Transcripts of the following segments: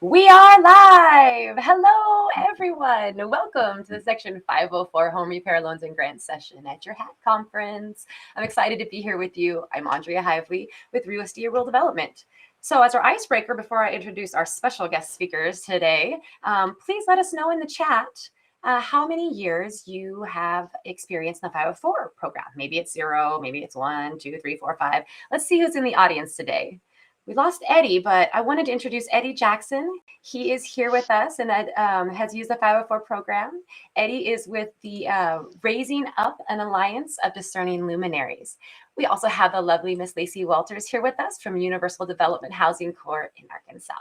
We are live. Hello, everyone. Welcome to the Section 504 Home Repair Loans and Grants session at your HAT conference. I'm excited to be here with you. I'm Andrea Hively with USDA Rural Development. So as our icebreaker, before I introduce our special guest speakers today, please let us know in the chat how many years you have experienced in the 504 program. Maybe it's 0, maybe it's 1, 2, 3, 4, 5. Let's see who's in the audience today. We lost Eddie, but I wanted to introduce Eddie Jackson. He is here with us and has used the 504 program. Eddie is with the Raising Up an Alliance of Discerning Luminaries. We also have the lovely Miss Lacey Walters here with us from Universal Development Housing Corp in Arkansas.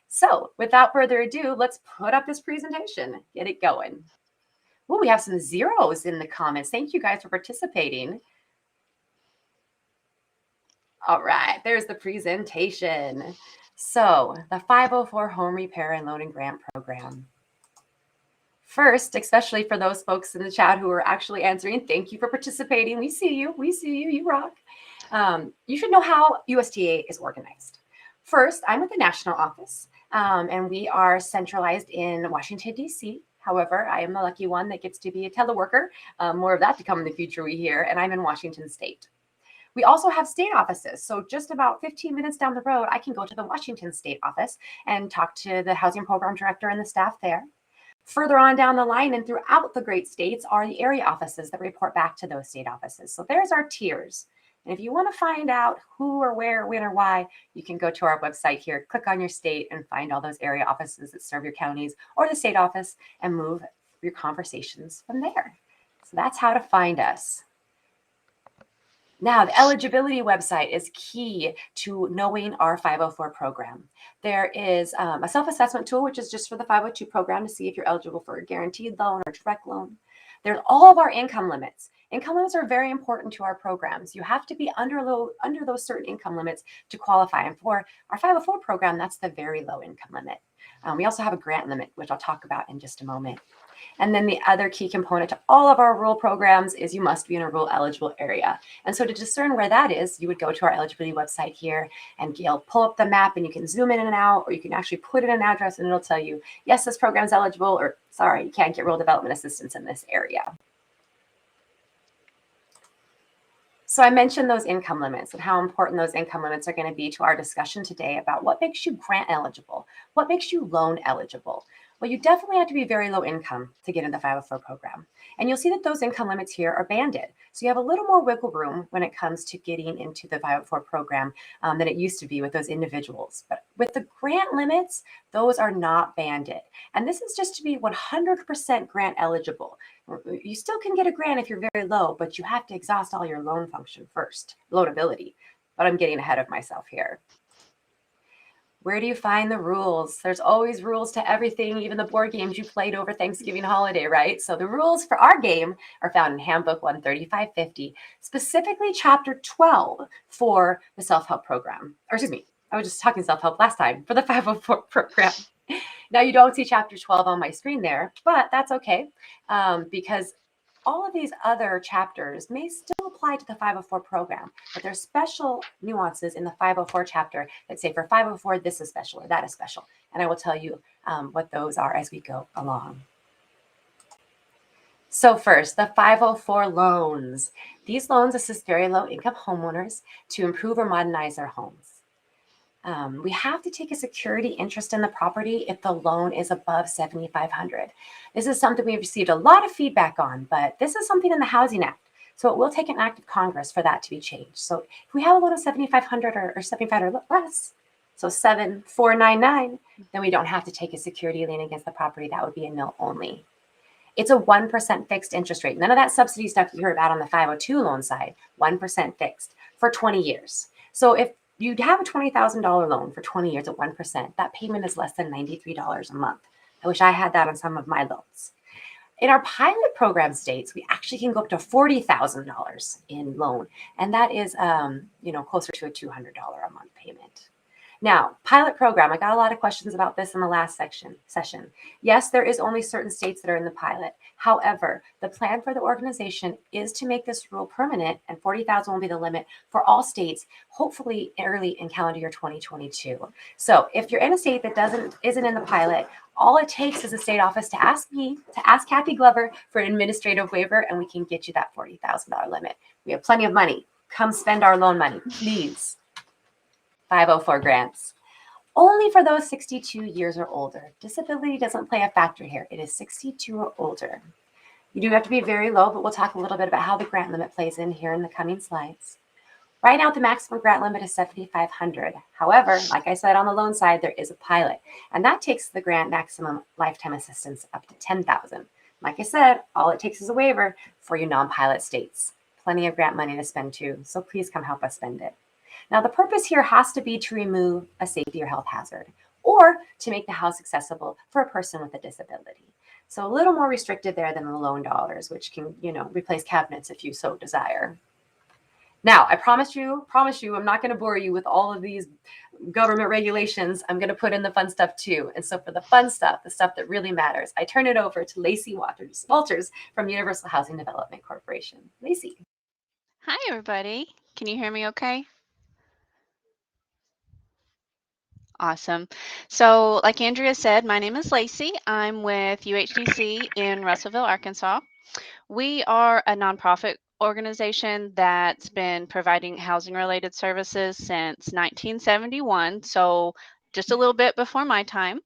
So without further ado, let's put up this presentation, get it going. Oh, we have some zeros in the comments. Thank you guys for participating. All right, there's the presentation. So the 504 Home Repair and Loan and Grant Program. First, especially for those folks in the chat who are actually answering, thank you for participating. We see you, you rock. You should know how USDA is organized. First, I'm with the national office, and we are centralized in Washington, D.C. However, I am the lucky one that gets to be a teleworker. More of that to come in the future, we hear, and I'm in Washington State. We also have state offices. So just about 15 minutes down the road, I can go to the Washington State office and talk to the housing program director and the staff there. Further on down the line and throughout the great states are the area offices that report back to those state offices. So there's our tiers. And if you want to find out who or where, when or why, you can go to our website here, click on your state and find all those area offices that serve your counties or the state office and move your conversations from there. So that's how to find us. Now, the eligibility website is key to knowing our 504 program. There is a self-assessment tool, which is just for the 502 program to see if you're eligible for a guaranteed loan or direct loan. There's all of our income limits. Income limits are very important to our programs. You have to be under those certain income limits to qualify. And for our 504 program, that's the very low income limit. We also have a grant limit, which I'll talk about in just a moment. And then the other key component to all of our rural programs is you must be in a rural eligible area. And so to discern where that is, you would go to our eligibility website here and you'll pull up the map and you can zoom in and out, or you can actually put in an address and it'll tell you, yes, this program is eligible, or sorry, you can't get rural development assistance in this area. So I mentioned those income limits and how important those income limits are going to be to our discussion today about what makes you grant eligible, what makes you loan eligible. Well, you definitely have to be very low income to get in the 504 program. And you'll see that those income limits here are banded. So you have a little more wiggle room when it comes to getting into the 504 program than it used to be with those individuals. But with the grant limits, those are not banded. And this is just to be 100% grant eligible. You still can get a grant if you're very low, but you have to exhaust all your loan function first, loanability. But I'm getting ahead of myself here. Where do you find the rules? There's always rules to everything, even the board games you played over Thanksgiving holiday, right? So the rules for our game are found in Handbook 13550, specifically Chapter 12 for the self-help program. Or excuse me, I was just talking self-help last time for the 504 program. Now you don't see Chapter 12 on my screen there, but that's okay because all of these other chapters may still apply to the 504 program, but there's special nuances in the 504 chapter that say for 504, this is special or that is special. And I will tell you what those are as we go along. So first, the 504 loans. These loans assist very low income homeowners to improve or modernize their homes. We have to take a security interest in the property if the loan is above $7,500. This is something we've received a lot of feedback on, but this is something in the Housing Act. So it will take an act of Congress for that to be changed. So if we have a loan of $7,500 or 75 or less, so 7,499, then we don't have to take a security lien against the property. That would be a no only. It's a 1% fixed interest rate. None of that subsidy stuff you heard about on the 502 loan side, 1% fixed for 20 years. So if you'd have a $20,000 loan for 20 years at 1%. That payment is less than $93 a month. I wish I had that on some of my loans. In our pilot program states, we actually can go up to $40,000 in loan, and that is, closer to a $200 a month payment. Now, pilot program, I got a lot of questions about this in the last session. Yes, there is only certain states that are in the pilot. However, the plan for the organization is to make this rule permanent, and 40,000 will be the limit for all states, hopefully early in calendar year 2022. So if you're in a state that isn't in the pilot, all it takes is a state office to ask Kathy Glover for an administrative waiver, and we can get you that $40,000 limit. We have plenty of money. Come spend our loan money, please. 504 grants. Only for those 62 years or older. Disability doesn't play a factor here. It is 62 or older. You do have to be very low, but we'll talk a little bit about how the grant limit plays in here in the coming slides. Right now, the maximum grant limit is $7,500. However, like I said on the loan side, there is a pilot, and that takes the grant maximum lifetime assistance up to $10,000. Like I said, all it takes is a waiver for you non-pilot states. Plenty of grant money to spend too, so please come help us spend it. Now, the purpose here has to be to remove a safety or health hazard, or to make the house accessible for a person with a disability. So a little more restricted there than the loan dollars, which can, replace cabinets if you so desire. Now, I promise you, I'm not going to bore you with all of these government regulations. I'm going to put in the fun stuff too. And so for the fun stuff, the stuff that really matters, I turn it over to Lacey Walters from Universal Housing Development Corporation. Lacey. Hi, everybody. Can you hear me okay? Awesome. So, like Andrea said, my name is Lacey. I'm with UHDC in Russellville, Arkansas. We are a nonprofit organization that's been providing housing related services since 1971, so just a little bit before my time.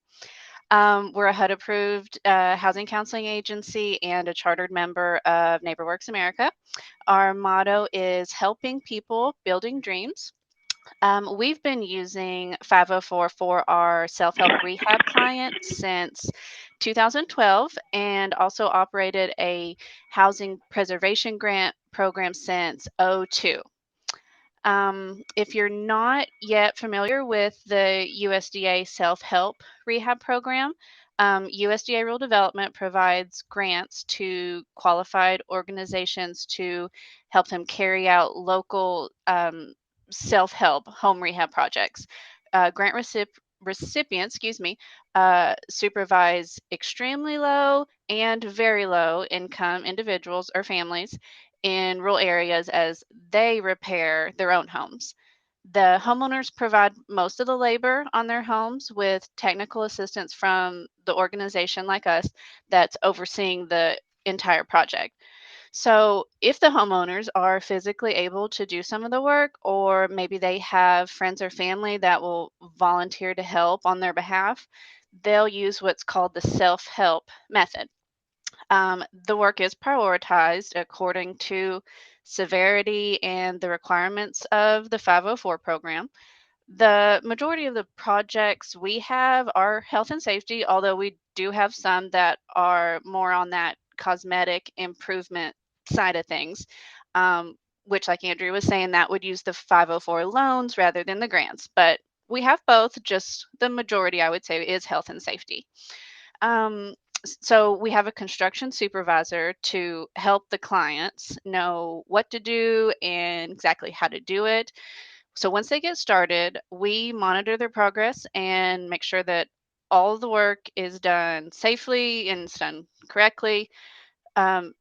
We're a HUD approved housing counseling agency and a chartered member of NeighborWorks America. Our motto is helping people, building dreams. We've been using 504 for our self help rehab clients since 2012 and also operated a housing preservation grant program since '02. If you're not yet familiar with the USDA self help rehab program, USDA Rural Development provides grants to qualified organizations to help them carry out local self help home rehab projects. Recipients, supervise extremely low and very low income individuals or families in rural areas as they repair their own homes. The homeowners provide most of the labor on their homes with technical assistance from the organization like us that's overseeing the entire project. So, if the homeowners are physically able to do some of the work, or maybe they have friends or family that will volunteer to help on their behalf, they'll use what's called the self help method. The work is prioritized according to severity and the requirements of the 504 program. The majority of the projects we have are health and safety, although we do have some that are more on that cosmetic improvement side of things, which, like Andrew was saying, that would use the 504 loans rather than the grants. But we have both, just the majority, I would say, is health and safety. So we have a construction supervisor to help the clients know what to do and exactly how to do it. So once they get started, we monitor their progress and make sure that all of the work is done safely and it's done correctly,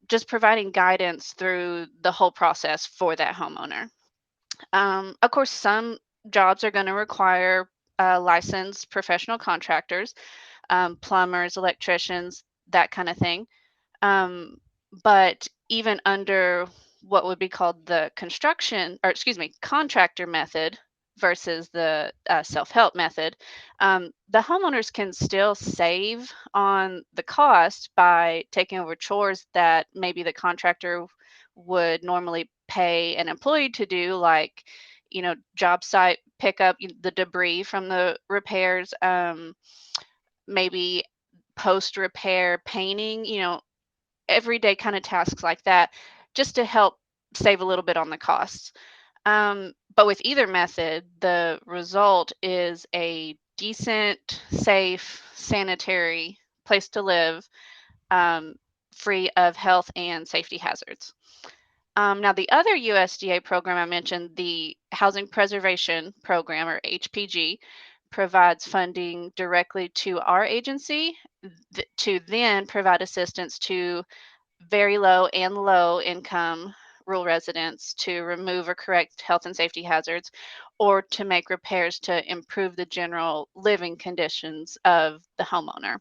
just providing guidance through the whole process for that homeowner. Of course, some jobs are going to require licensed professional contractors, plumbers, electricians, that kind of thing. Um, but even under what would be called the contractor method versus the self-help method, the homeowners can still save on the cost by taking over chores that maybe the contractor would normally pay an employee to do, like, job site pickup, the debris from the repairs, maybe post repair painting, everyday kind of tasks like that, just to help save a little bit on the costs. But with either method, the result is a decent, safe, sanitary place to live, free of health and safety hazards. Now, the other USDA program I mentioned, the Housing Preservation Program, or HPG, provides funding directly to our agency to then provide assistance to very low and low income rural residents to remove or correct health and safety hazards or to make repairs to improve the general living conditions of the homeowner.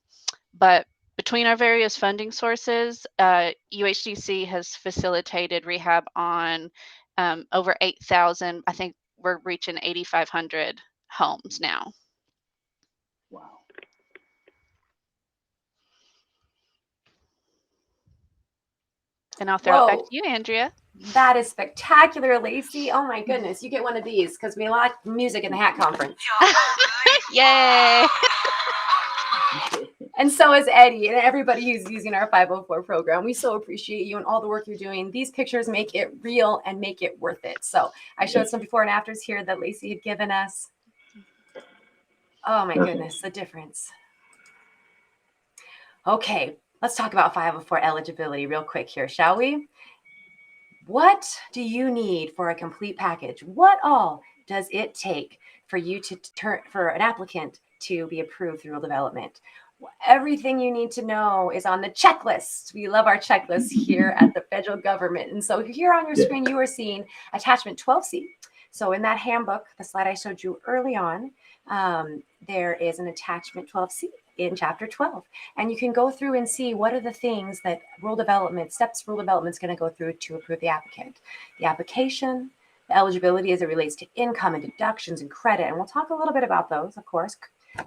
But between our various funding sources, UHDC has facilitated rehab on over 8,000. I think we're reaching 8,500 homes now. Wow. And I'll throw it back Whoa. to you, Andrea. That is spectacular, Lacey. Oh my goodness. You get one of these because we like music in the hat conference. Yay! And so is Eddie and everybody who's using our 504 program. We so appreciate you and all the work you're doing. These pictures make it real and make it worth it. So I showed some before and afters here that Lacey had given us. Oh my goodness, the difference. Okay, let's talk about 504 eligibility real quick here, shall we? What do you need for a complete package? What all does it take for you to for an applicant to be approved through rural development? Everything you need to know is on the checklist. We love our checklists here at the federal government. And so here on your screen, you are seeing attachment 12C. So in that handbook, the slide I showed you early on, there is an attachment 12C in chapter 12. And you can go through and see what are the things that rural development is going to go through to approve the applicant. The application, the eligibility as it relates to income and deductions and credit. And we'll talk a little bit about those, of course,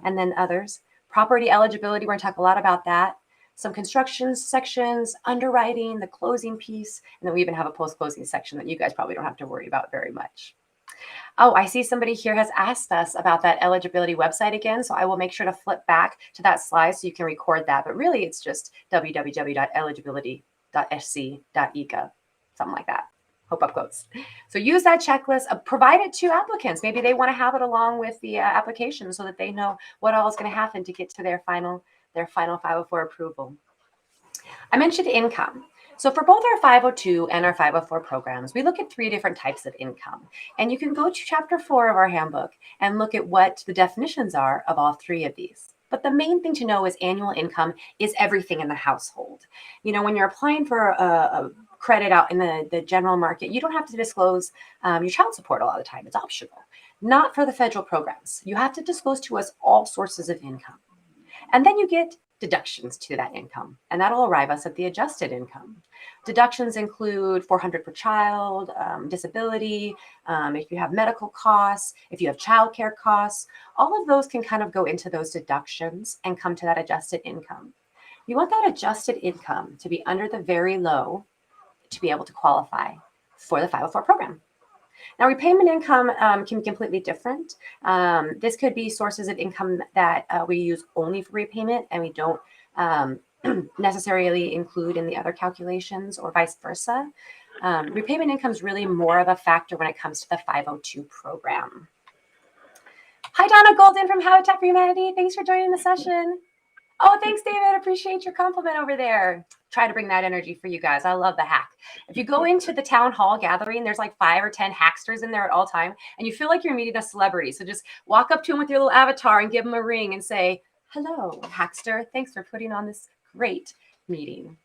and then others. Property eligibility, we're going to talk a lot about that. Some construction sections, underwriting, the closing piece, and then we even have a post-closing section that you guys probably don't have to worry about very much. Oh, I see somebody here has asked us about that eligibility website again, so I will make sure to flip back to that slide so you can record that. But really, it's just www.eligibility.sc.eca, something like that. Hope up quotes. So use that checklist, provide it to applicants. Maybe they want to have it along with the application so that they know what all is going to happen to get to their final 504 approval. I mentioned income. So for both our 502 and our 504 programs, we look at 3 different types of income. And you can go to chapter 4 of our handbook and look at what the definitions are of all 3 of these. But the main thing to know is annual income is everything in the household. You know, when you're applying for a credit out in the general market, you don't have to disclose your child support a lot of the time. It's optional. Not for the federal programs. You have to disclose to us all sources of income. And then you get deductions to that income, and that'll arrive us at the adjusted income. Deductions include $400 per child, disability, if you have medical costs, if you have childcare costs, all of those can kind of go into those deductions and come to that adjusted income. You want that adjusted income to be under the very low to be able to qualify for the 504 program. Now, repayment income can be completely different. This could be sources of income that we use only for repayment and we don't necessarily include in the other calculations or vice versa. Repayment income is really more of a factor when it comes to the 502 program. Hi, Donna Golden from Habitat for Humanity. Thanks for joining the session. Oh, thanks, David. Appreciate your compliment over there. Try to bring that energy for you guys. I love the hack. If you go into the town hall gathering, there's like 5 or 10 hacksters in there at all time, and you feel like you're meeting a celebrity. So just walk up to them with your little avatar and give them a ring and say, hello, hackster. Thanks for putting on this great meeting.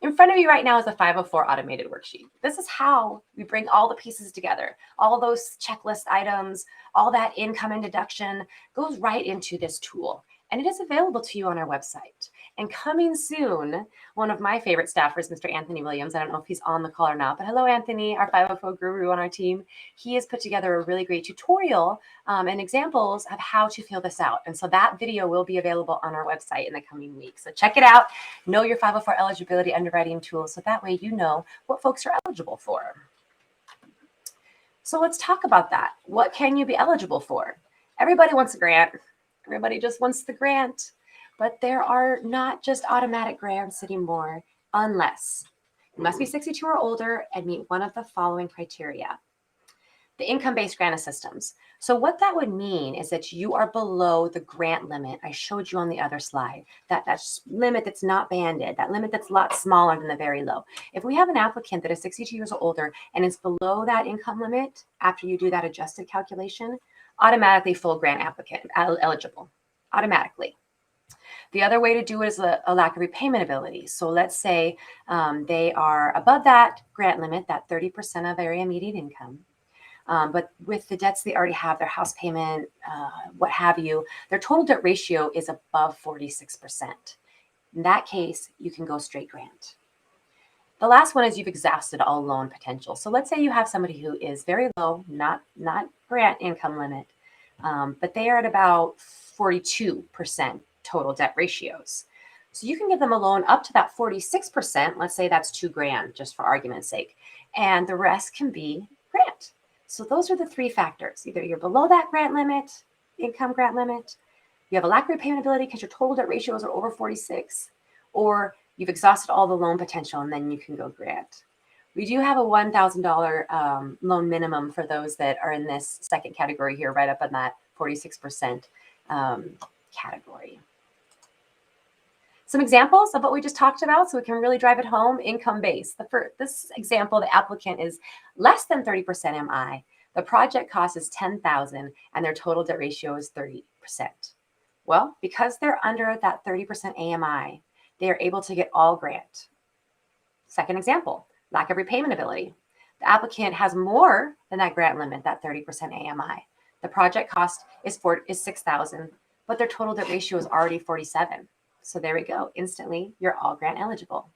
In front of you right now is a 504 automated worksheet. This is how we bring all the pieces together. All those checklist items, all that income and deduction goes right into this tool. And it is available to you on our website. And coming soon, one of my favorite staffers, Mr. Anthony Williams, I don't know if he's on the call or not, but hello, Anthony, our 504 guru on our team. He has put together a really great tutorial and examples of how to fill this out. And so that video will be available on our website in the coming weeks. So check it out. Know your 504 eligibility underwriting tool so that way you know what folks are eligible for. So let's talk about that. What can you be eligible for? Everybody wants a grant. Everybody just wants the grant, but there are not just automatic grants anymore unless you must be 62 or older and meet one of the following criteria. the income-based grant assistance. So what that would mean is that you are below the grant limit I showed you on the other slide, that limit that's not banded, that limit that's a lot smaller than the very low. If we have an applicant that is 62 years or older and is below that income limit, after you do that adjusted calculation, automatically full grant applicant eligible, automatically. The other way to do it is a lack of repayment ability. So let's say they are above that grant limit, that 30% of area median income. But with the debts they already have, their house payment, what have you, their total debt ratio is above 46%. In that case, you can go straight grant. The last one is you've exhausted all loan potential. So let's say you have somebody who is very low, not grant income limit, but they are at about 42% total debt ratios. So you can give them a loan up to that 46%. Let's say that's $2,000, just for argument's sake. And the rest can be grant. So those are the three factors. Either you're below that grant limit, income grant limit, you have a lack of repayment ability because your total debt ratios are over 46, or you've exhausted all the loan potential and then you can go grant. We do have a $1,000 loan minimum for those that are in this second category here, right up on that 46% category. Some examples of what we just talked about so we can really drive it home. Income-based. This example, the applicant is less than 30% MI. The project cost is $10,000 and their total debt ratio is 30%. Well, because they're under that 30% AMI, they are able to get all grant. Second example, lack of repayment ability. The applicant has more than that grant limit, that 30% AMI. The project cost is $6,000, but their total debt ratio is already 47. So there we go. Instantly, you're all grant eligible.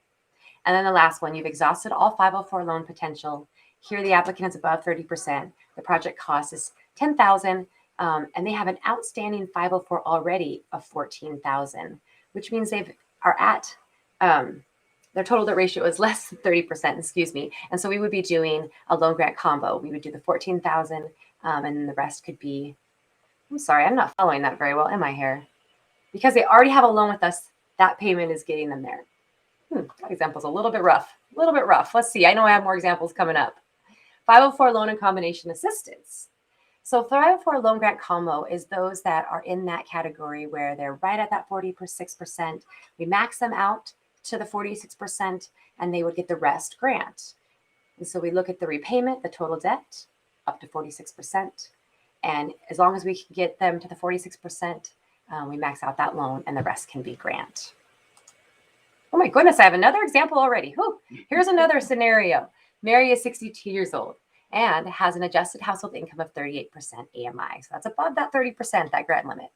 And then the last one, you've exhausted all 504 loan potential. Here, the applicant is above 30%. The project cost is $10,000, and they have an outstanding 504 already of $14,000, which means they are at their total debt ratio is less than 30%, excuse me. And so we would be doing a loan grant combo. We would do the $14,000, and then the rest could be, I'm sorry, I'm not following that very well, am I here? Because they already have a loan with us, that payment is getting them there. That example's a little bit rough. Let's see. I know I have more examples coming up. 504 loan and combination assistance. So 504 loan grant combo is those that are in that category where they're right at that 46%. We max them out to the 46% and they would get the rest grant. And so we look at the repayment, the total debt, up to 46%. And as long as we can get them to the 46%, we max out that loan and the rest can be grant. Oh my goodness, I have another example already. Here's another scenario. Mary is 62 years old and has an adjusted household income of 38% AMI. So that's above that 30%, that grant limit.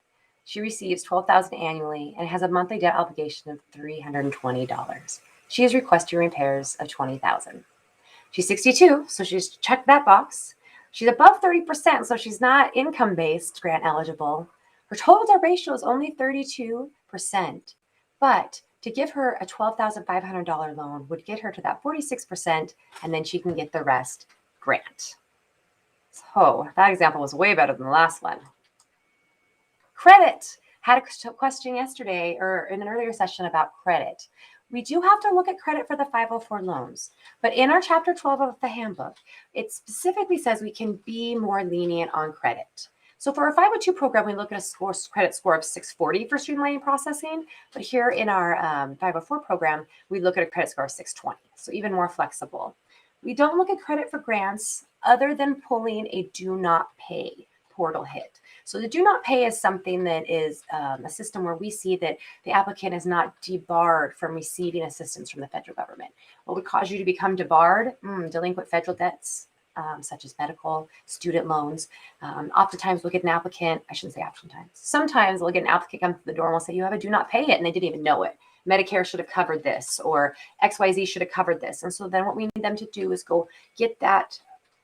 She receives $12,000 annually and has a monthly debt obligation of $320. She is requesting repairs of $20,000. She's 62, so she's checked that box. She's above 30%, so she's not income-based grant eligible. Her total debt ratio is only 32%, but to give her a $12,500 loan would get her to that 46%, and then she can get the rest grant. So that example was way better than the last one. Credit. Had a question yesterday or in an earlier session about credit. We do have to look at credit for the 504 loans, but in our chapter 12 of the handbook, it specifically says we can be more lenient on credit. So for our 502 program, we look at a credit score of 640 for streamlining processing. But here in our 504 program, we look at a credit score of 620. So even more flexible. We don't look at credit for grants other than pulling a do not pay portal hit. So the do not pay is something that is a system where we see that the applicant is not debarred from receiving assistance from the federal government. What would cause you to become debarred? Delinquent federal debts. Such as medical, student loans. Oftentimes we'll get an applicant, I shouldn't say oftentimes, sometimes we'll get an applicant come to the door and we'll say, you have a do not pay it, and they didn't even know it. Medicare should have covered this, or XYZ should have covered this. And so then what we need them to do is go get that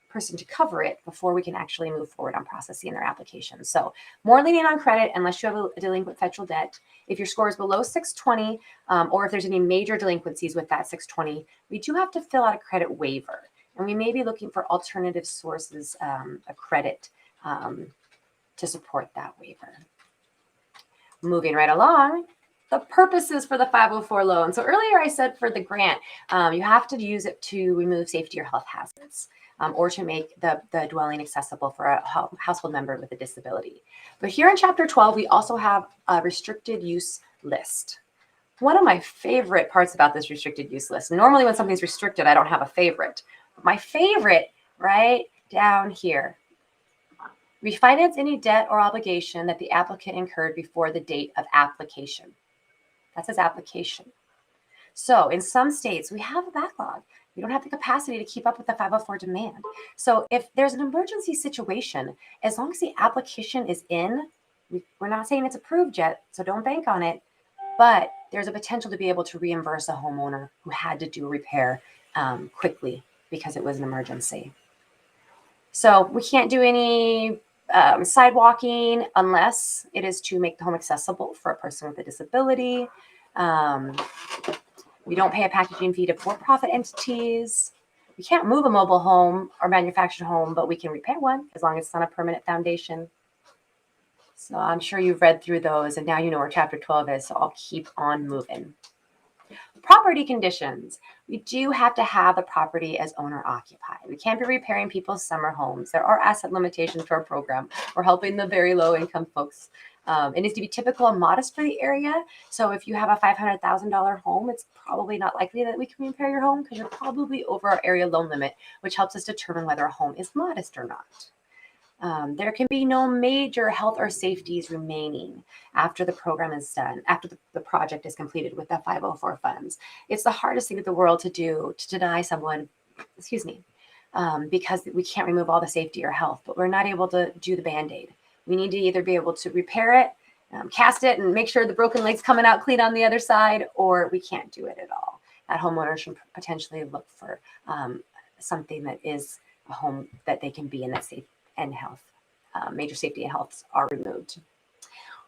person to cover it before we can actually move forward on processing their application. So more lenient on credit unless you have a delinquent federal debt. If your score is below 620, or if there's any major delinquencies with that 620, we do have to fill out a credit waiver. And we may be looking for alternative sources of credit to support that waiver. Moving right along, the purposes for the 504 loan. So earlier I said for the grant, you have to use it to remove safety or health hazards, or to make the dwelling accessible for a household member with a disability. But here in Chapter 12, we also have a restricted use list. One of my favorite parts about this restricted use list, normally when something's restricted, I don't have a favorite. But my favorite, right down here, refinance any debt or obligation that the applicant incurred before the date of application. That says application. So in some states, we have a backlog. We don't have the capacity to keep up with the 504 demand. So if there's an emergency situation, as long as the application is in, we're not saying it's approved yet, so don't bank on it, but there's a potential to be able to reimburse a homeowner who had to do a repair quickly because it was an emergency. So we can't do any sidewalking unless it is to make the home accessible for a person with a disability. We don't pay a packaging fee to for-profit entities. We can't move a mobile home or manufactured home, but we can repair one as long as it's on a permanent foundation. So I'm sure you've read through those, and now you know where Chapter 12 is, so I'll keep on moving. Property conditions. We do have to have the property as owner occupied. We can't be repairing people's summer homes. There are asset limitations to our program. We're helping the very low income folks. It needs to be typical and modest for the area. So if you have a $500,000 home, it's probably not likely that we can repair your home because you're probably over our area loan limit, which helps us determine whether a home is modest or not. There can be no major health or safeties remaining after the program is done, after the project is completed with the 504 funds. It's the hardest thing in the world to do, to deny someone, because we can't remove all the safety or health, but we're not able to do the Band-Aid. We need to either be able to repair it, cast it, and make sure the broken leg's coming out clean on the other side, or we can't do it at all. That homeowner should potentially look for something that is a home that they can be in, that's safe and health. Major safety and health are removed.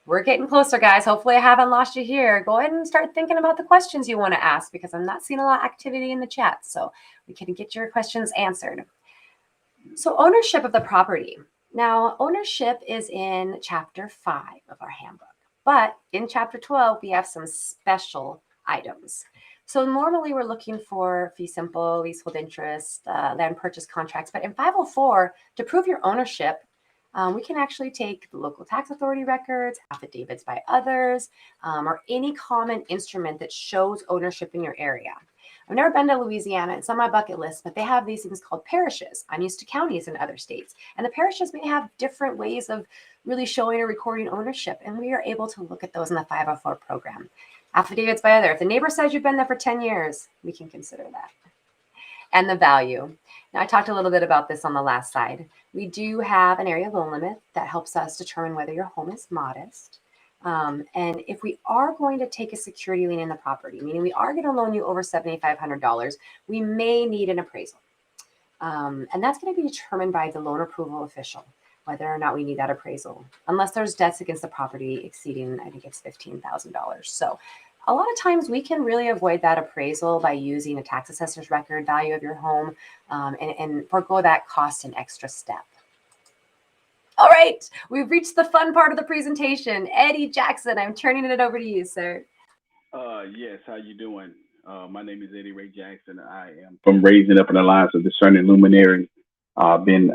We're getting closer, guys. Hopefully I haven't lost you here. Go ahead and start thinking about the questions you want to ask, because I'm not seeing a lot of activity in the chat, so we can get your questions answered. So ownership of the property. Now, ownership is in Chapter 5 of our handbook, but in Chapter 12, we have some special items. So normally we're looking for fee simple, leasehold interest, land purchase contracts, but in 504, to prove your ownership, we can actually take the local tax authority records, affidavits by others, or any common instrument that shows ownership in your area. I've never been to Louisiana. It's on my bucket list, but they have these things called parishes. I'm used to counties in other states. And the parishes may have different ways of really showing or recording ownership. And we are able to look at those in the 504 program. Affidavits by other. If the neighbor says you've been there for 10 years, we can consider that. And the value. Now, I talked a little bit about this on the last slide. We do have an area loan limit that helps us determine whether your home is modest. And if we are going to take a security lien in the property, meaning we are going to loan you over $7,500, we may need an appraisal. And that's going to be determined by the loan approval official, whether or not we need that appraisal, unless there's debts against the property exceeding, I think it's $15,000. So a lot of times we can really avoid that appraisal by using a tax assessor's record value of your home, and forego that cost and extra step. All right, we've reached the fun part of the presentation. Eddie Jackson, I'm turning it over to you, sir. Yes, how you doing? My name is Eddie Ray Jackson. I am from Raising Up an Alliance of Discerning Luminaries. I've been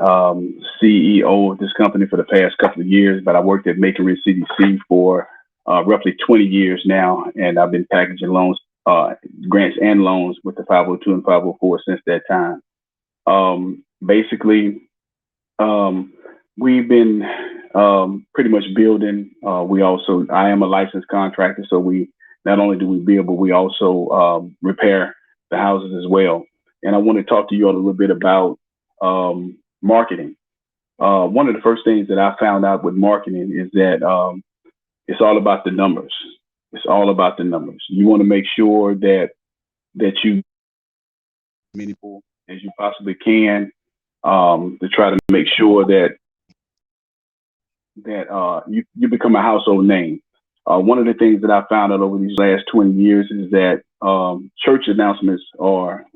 CEO of this company for the past couple of years, but I worked at Macon Ridge CDC for roughly 20 years now, and I've been packaging loans, grants and loans with the 502 and 504 since that time. We've been pretty much building. I am a licensed contractor, so we not only do we build, but we also repair the houses as well. And I want to talk to you all a little bit about marketing. One of the first things that I found out with marketing is that it's all about the numbers. It's all about the numbers. You want to make sure that you many people as you possibly can, to try to make sure that you become a household name. One of the things that I found out over these last 20 years is that church announcements are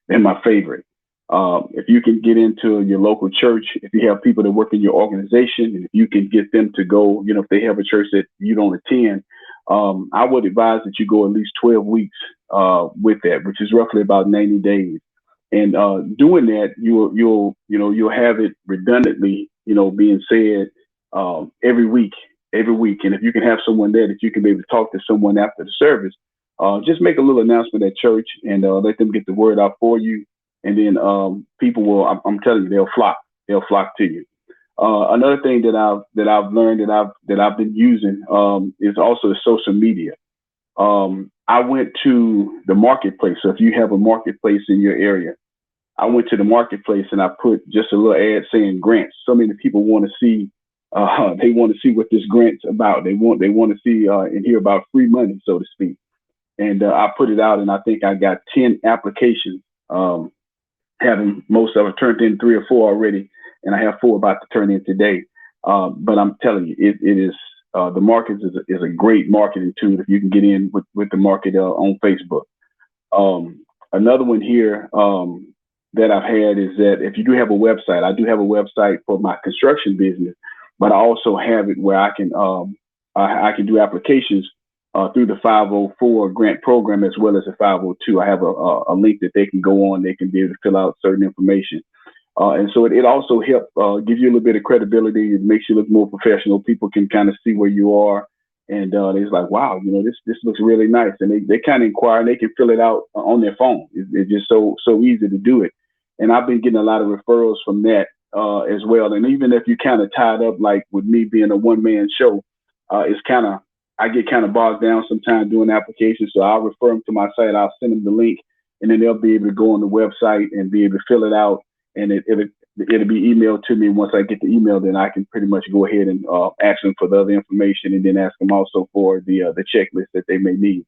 they're my favorite. If you can get into your local church, if you have people that work in your organization, and if you can get them to go, if they have a church that you don't attend, I would advise that you go at least 12 weeks with that, which is roughly about 90 days. And doing that, you'll have it redundantly, being said every week. And if you can have someone there that you can be able to talk to someone after the service, just make a little announcement at church and let them get the word out for you. And then people will, I'm telling you, they'll flock. They'll flock to you. Another thing that I've learned that I've been using is also the social media. I went to the marketplace. So if you have a marketplace in your area, I went to the marketplace and I put just a little ad saying grants. So many people want to see. They want to see what this grant's about. They want to see and hear about free money, so to speak. And I put it out, and I think I got 10 applications. Having most of it turned in 3 or 4 already, and I have 4 about to turn in today. But I'm telling you, it is the market is a great marketing tool if you can get in with the market on Facebook. Another one here that I've had is that if you do have a website, I do have a website for my construction business, but I also have it where I can do applications through the 504 grant program as well as the 502. I have a link that they can go on. They can be able to fill out certain information. And so it also helps give you a little bit of credibility. It makes you look more professional. People can kind of see where you are. And it's like, wow, this looks really nice. And they kind of inquire and they can fill it out on their phone. It's just so easy to do it. And I've been getting a lot of referrals from that as well. And even if you kind of tied up, like with me being a one-man show, I get kind of bogged down sometimes doing applications. So I'll refer them to my site. I'll send them the link, and then they'll be able to go on the website and be able to fill it out. And it'll be emailed to me. Once I get the email, then I can pretty much go ahead and ask them for the other information, and then ask them also for the checklist that they may need.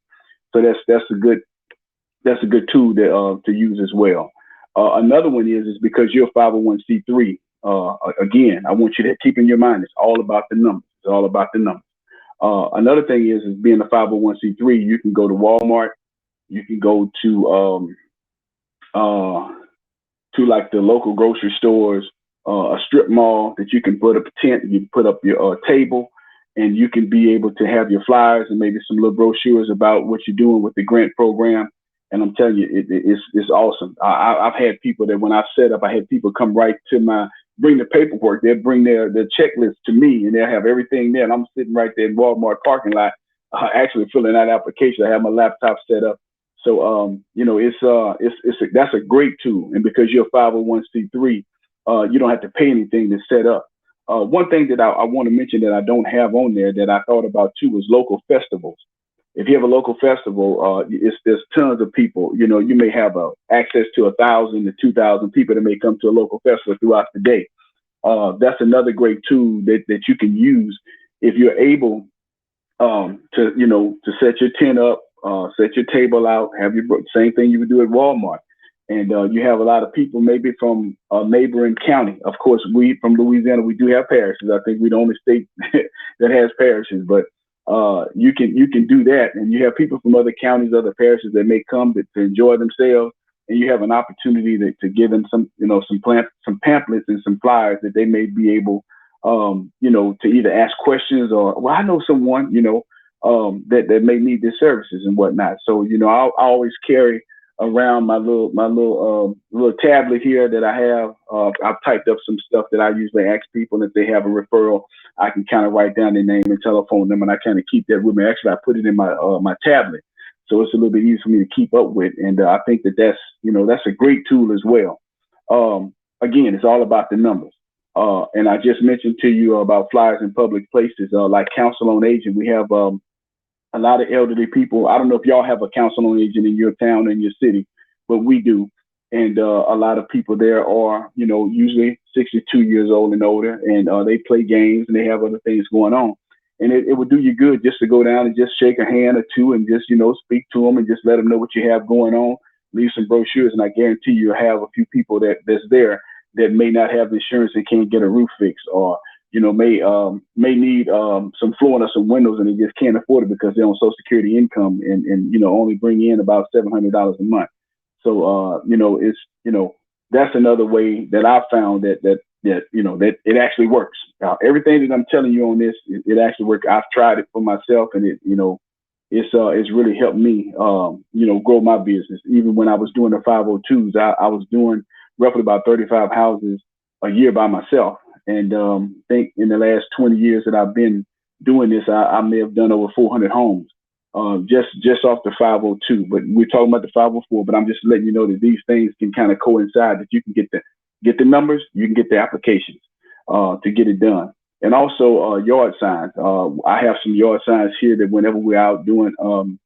So that's a good tool to use as well. Another one is because you're a 501c3. Again, I want you to keep in your mind it's all about the numbers. It's all about the numbers. Another thing is being a 501c3. You can go to Walmart. You can go to like the local grocery stores, a strip mall that you can put up a tent, you can put up your table, and you can be able to have your flyers and maybe some little brochures about what you're doing with the grant program. And I'm telling you, it's awesome. I've had people that when I set up, I had people come right to bring the paperwork. They'll bring their checklist to me, and they'll have everything there. And I'm sitting right there in Walmart parking lot, actually filling out applications. I have my laptop set up. So, that's a great tool. And because you're a 501c3, you don't have to pay anything to set up. One thing that I want to mention that I don't have on there that I thought about too is local festivals. If you have a local festival, there's tons of people. You may have access to 1,000 to 2,000 people that may come to a local festival throughout the day. That's another great tool that you can use if you're able to set your tent up, set your table out, have your same thing you would do at Walmart. And you have a lot of people maybe from a neighboring county. Of course, we from Louisiana, we do have parishes. I think we're the only state that has parishes, but you can do that. And you have people from other counties, other parishes that may come to enjoy themselves. And you have an opportunity to give them some pamphlets and some flyers that they may be able, to either ask questions or, well, I know someone, that may need their services and whatnot. So, I always carry around my little tablet here that I have. I've typed up some stuff that I usually ask people, and if they have a referral, I can kind of write down their name and telephone them, and I kind of keep that with me. Actually, I put it in my tablet, so it's a little bit easier for me to keep up with. And I think that's a great tool as well. Again, it's all about the numbers. And I just mentioned to you about flyers in public places, like Council on Aging. We have a lot of elderly people. I don't know if y'all have a council on aging in your town, in your city, but we do. And a lot of people there are, usually 62 years old and older, and they play games and they have other things going on. And it would do you good just to go down and just shake a hand or two and just, speak to them and just let them know what you have going on, leave some brochures. And I guarantee you'll have a few people that's there that may not have insurance and can't get a roof fix, or may need some flooring or some windows, and they just can't afford it because they're on Social Security income and only bring in about $700 a month. So that's another way that I found that it actually works. Everything that I'm telling you on this, it actually works. I've tried it for myself, and it's really helped me, grow my business. Even when I was doing the 502s, I was doing roughly about 35 houses a year by myself. And think in the last 20 years that I've been doing this, I may have done over 400 homes, just off the 502. But we're talking about the 504. But I'm just letting you know that these things can kind of coincide. That you can get the numbers, you can get the applications to get it done. And also yard signs. I have some yard signs here that whenever we're out doing, when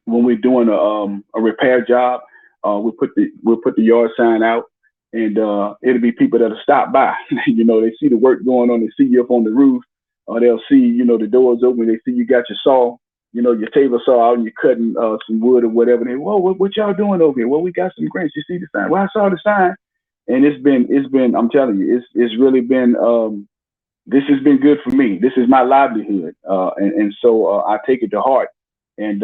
we're doing a repair job, we'll put the yard sign out, and it'll be people that'll stop by. They see the work going on, they see you up on the roof, or they'll see, the doors open, they see you got your saw, your table saw out, and you're cutting some wood or whatever. And they, whoa, what y'all doing over here? Well, we got some grants. You see the sign? Well, I saw the sign, and it's been. I'm telling you, it's really been. This has been good for me. This is my livelihood, and so I take it to heart. And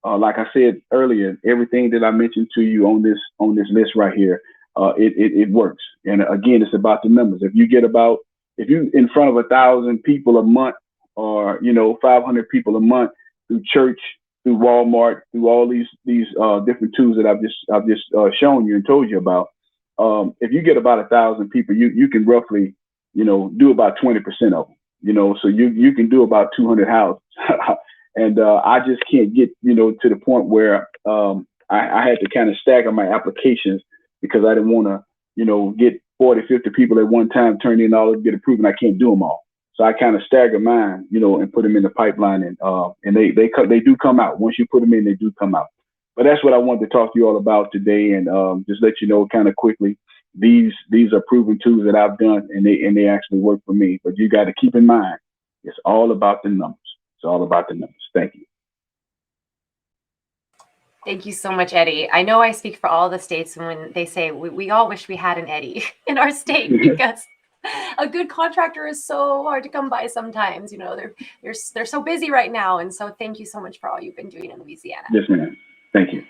like I said earlier, everything that I mentioned to you on this list right here, it works. And again, it's about the numbers. If you in front of 1,000 people a month, or 500 people a month through church, through Walmart, through all these different tools that I've just shown you and told you about, if you get about 1,000 people, you can roughly do about 20% of them, so you can do about 200 houses. And I just can't get, to the point where I had to kind of stagger my applications because I didn't want to, get 40, 50 people at one time, turn in all, get approved, and I can't do them all. So I kind of stagger mine, and put them in the pipeline, and they do come out. Once you put them in, they do come out. But that's what I wanted to talk to you all about today, and just let you know kind of quickly. These are proven tools that I've done, and they actually work for me. But you got to keep in mind, it's all about the numbers. It's all about the numbers. Thank you. Thank you so much, Eddie. I know I speak for all the states when they say we all wish we had an Eddie in our state, because a good contractor is so hard to come by sometimes. They're so busy right now. And so thank you so much for all you've been doing in Louisiana. Yes, ma'am. Thank you.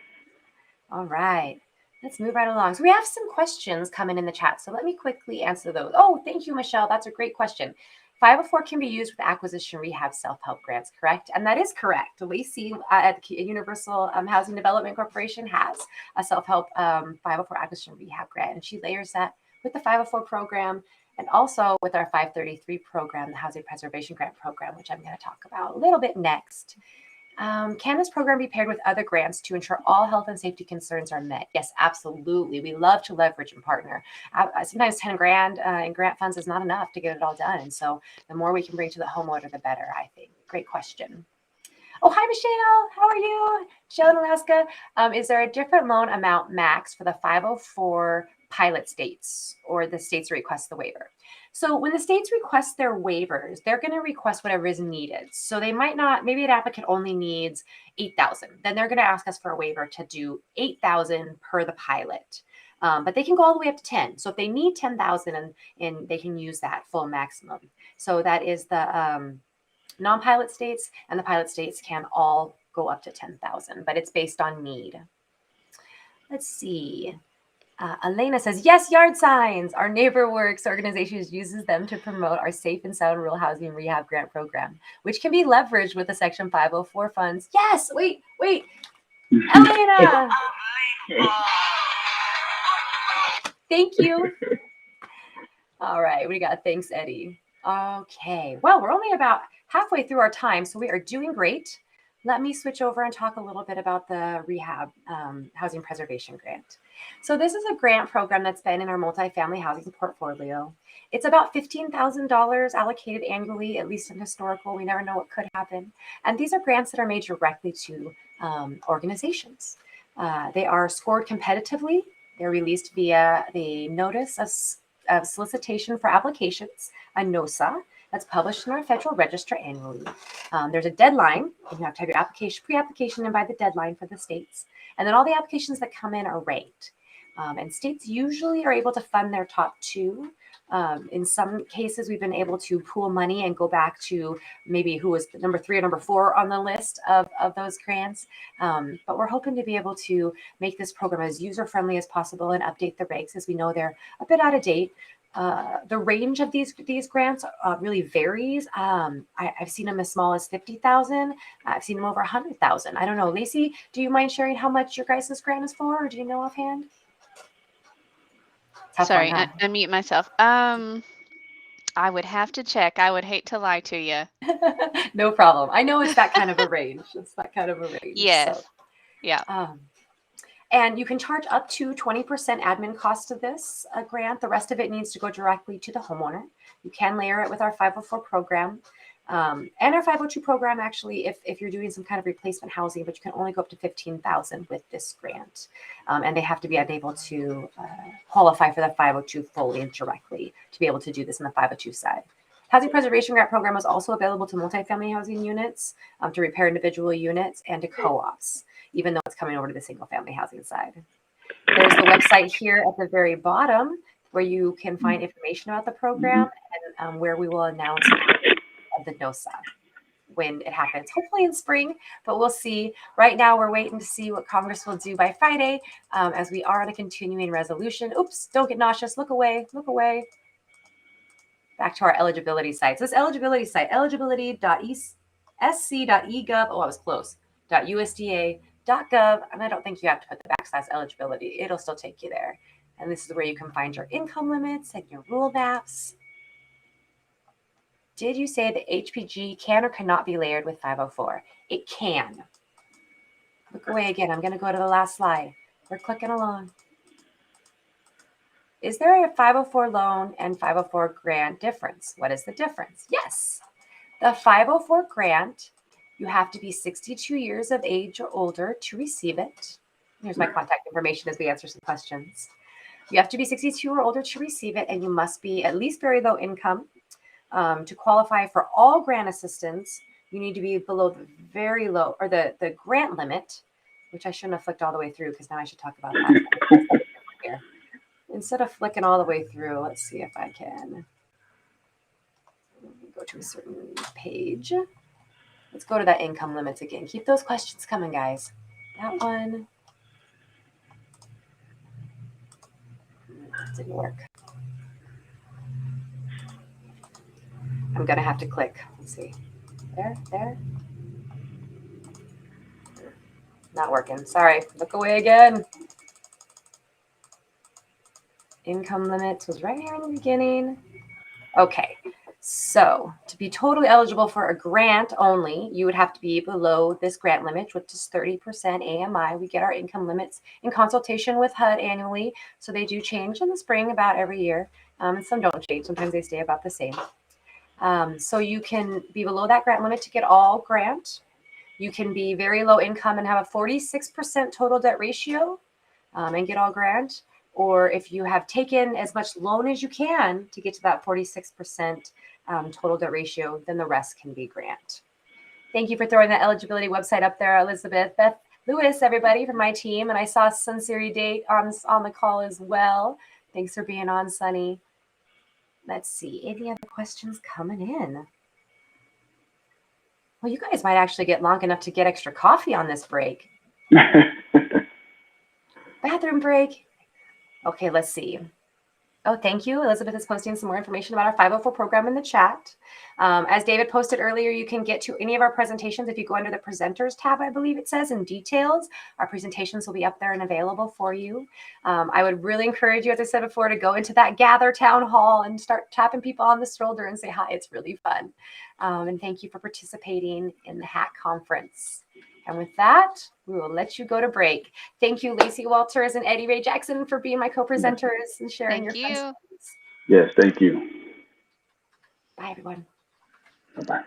All right. Let's move right along. So we have some questions coming in the chat. So let me quickly answer those. Oh, thank you, Michelle. That's a great question. 504 can be used with acquisition rehab self-help grants, correct? And that is correct. Lacey at the Universal Housing Development Corporation has a self-help 504 acquisition rehab grant, and she layers that with the 504 program and also with our 533 program, the Housing Preservation Grant Program, which I'm going to talk about a little bit next. Can this program be paired with other grants to ensure all health and safety concerns are met? Yes, absolutely. We love to leverage and partner. Sometimes 10 grand in grant funds is not enough to get it all done. And so the more we can bring to the homeowner, the better, I think. Great question. Oh, hi, Michelle. How are you? Michelle in Alaska. Is there a different loan amount max for the 504 pilot states or the states that request the waiver? So when the states request their waivers, they're going to request whatever is needed. So they might not, maybe an applicant only needs 8,000. Then they're going to ask us for a waiver to do 8,000 per the pilot. But they can go all the way up to 10. So if they need 10,000 and they can use that full maximum. So that is the non-pilot states, and the pilot states can all go up to 10,000, but it's based on need. Let's see. Elena says, yes, yard signs. Our NeighborWorks organization uses them to promote our safe and sound rural housing rehab grant program, which can be leveraged with the Section 504 funds. Yes, wait. Elena. Thank you. All right, we got thanks, Eddie. Okay, well, we're only about halfway through our time, so we are doing great. Let me switch over and talk a little bit about the rehab housing preservation grant. So this is a grant program that's been in our multifamily housing portfolio. It's about $15,000 allocated annually, at least in historical. We never know what could happen. And these are grants that are made directly to organizations. They are scored competitively. They're released via the Notice of Solicitation for Applications, a NOSA, that's published in our Federal Register annually. There's a deadline. You have to have your application, pre-application, and by the deadline for the states. And then all the applications that come in are ranked. And states usually are able to fund their top two. In some cases, we've been able to pool money and go back to maybe who was number 3 or number 4 on the list of those grants. But we're hoping to be able to make this program as user-friendly as possible and update the regs, as we know they're a bit out of date. The range of these grants really varies. I've seen them as small as 50,000. I've seen them over 100,000. I don't know. Lacey, do you mind sharing how much your guys' grant is for, or do you know offhand? Tough Sorry, one, huh? unmute myself. I would have to check. I would hate to lie to you. No problem. I know it's that kind of a range. It's that kind of a range. Yes. So, Yeah. and you can charge up to 20% admin cost of this grant. The rest of it needs to go directly to the homeowner. You can layer it with our 504 program. And our 502 program, actually, if you're doing some kind of replacement housing, but you can only go up to 15,000 with this grant. And they have to be unable to qualify for the 502 fully and directly to be able to do this in the 502 side. Housing Preservation Grant Program is also available to multifamily housing units, to repair individual units, and to co-ops, even though it's coming over to the single-family housing side. There's the website here at the very bottom where you can find information about the program and where we will announce the NOSA when it happens, hopefully in spring, but we'll see. Right now, we're waiting to see what Congress will do by Friday, as we are on a continuing resolution. Oops, don't get nauseous. Look away, look away. Back to our eligibility site. So this eligibility site, eligibility.sc.egov. Oh, I was close. .usda.gov. And I don't think you have to put the / eligibility. It'll still take you there. And this is where you can find your income limits and your rule maps. Did you say that HPG can or cannot be layered with 504? It can. Look away again. I'm going to go to the last slide. We're clicking along. Is there a 504 loan and 504 grant difference? What is the difference? Yes. The 504 grant, you have to be 62 years of age or older to receive it. Here's my contact information as we answer some questions. You have to be 62 or older to receive it, and you must be at least very low income. To qualify for all grant assistance, you need to be below the very low, or the grant limit, which I shouldn't have flicked all the way through because now I should talk about that. Here. Instead of flicking all the way through, let's see if I can go to a certain page. Let's go to that income limits again. Keep those questions coming, guys. That one didn't work. I'm going to have to click. Let's see. There. Not working. Sorry. Look away again. Income limits was right here in the beginning. Okay. So to be totally eligible for a grant only, you would have to be below this grant limit, which is 30% AMI. We get our income limits in consultation with HUD annually. So they do change in the spring about every year. And some don't change. Sometimes they stay about the same. So you can be below that grant limit to get all grant. You can be very low income and have a 46% total debt ratio and get all grant. Or if you have taken as much loan as you can to get to that 46% total debt ratio, then the rest can be grant. Thank you for throwing that eligibility website up there, Elizabeth. Beth Lewis, everybody from my team. And I saw Sunseri Date on the call as well. Thanks for being on, Sunny. Let's see. Any other questions coming in? Well, you guys might actually get long enough to get extra coffee on this break. Bathroom break. Okay, let's see. Oh, thank you. Elizabeth is posting some more information about our 504 program in the chat. As David posted earlier, you can get to any of our presentations if you go under the presenters tab, I believe it says, in details. Our presentations will be up there and available for you. I would really encourage you, as I said before, to go into that Gather town hall and start tapping people on the shoulder and say hi. It's really fun. And thank you for participating in the HAT conference. And with that, we will let you go to break. Thank you, Lacey Walters and Eddie Ray Jackson, for being my co-presenters and sharing your fun stories. Yes, thank you. Bye, everyone. Bye-bye.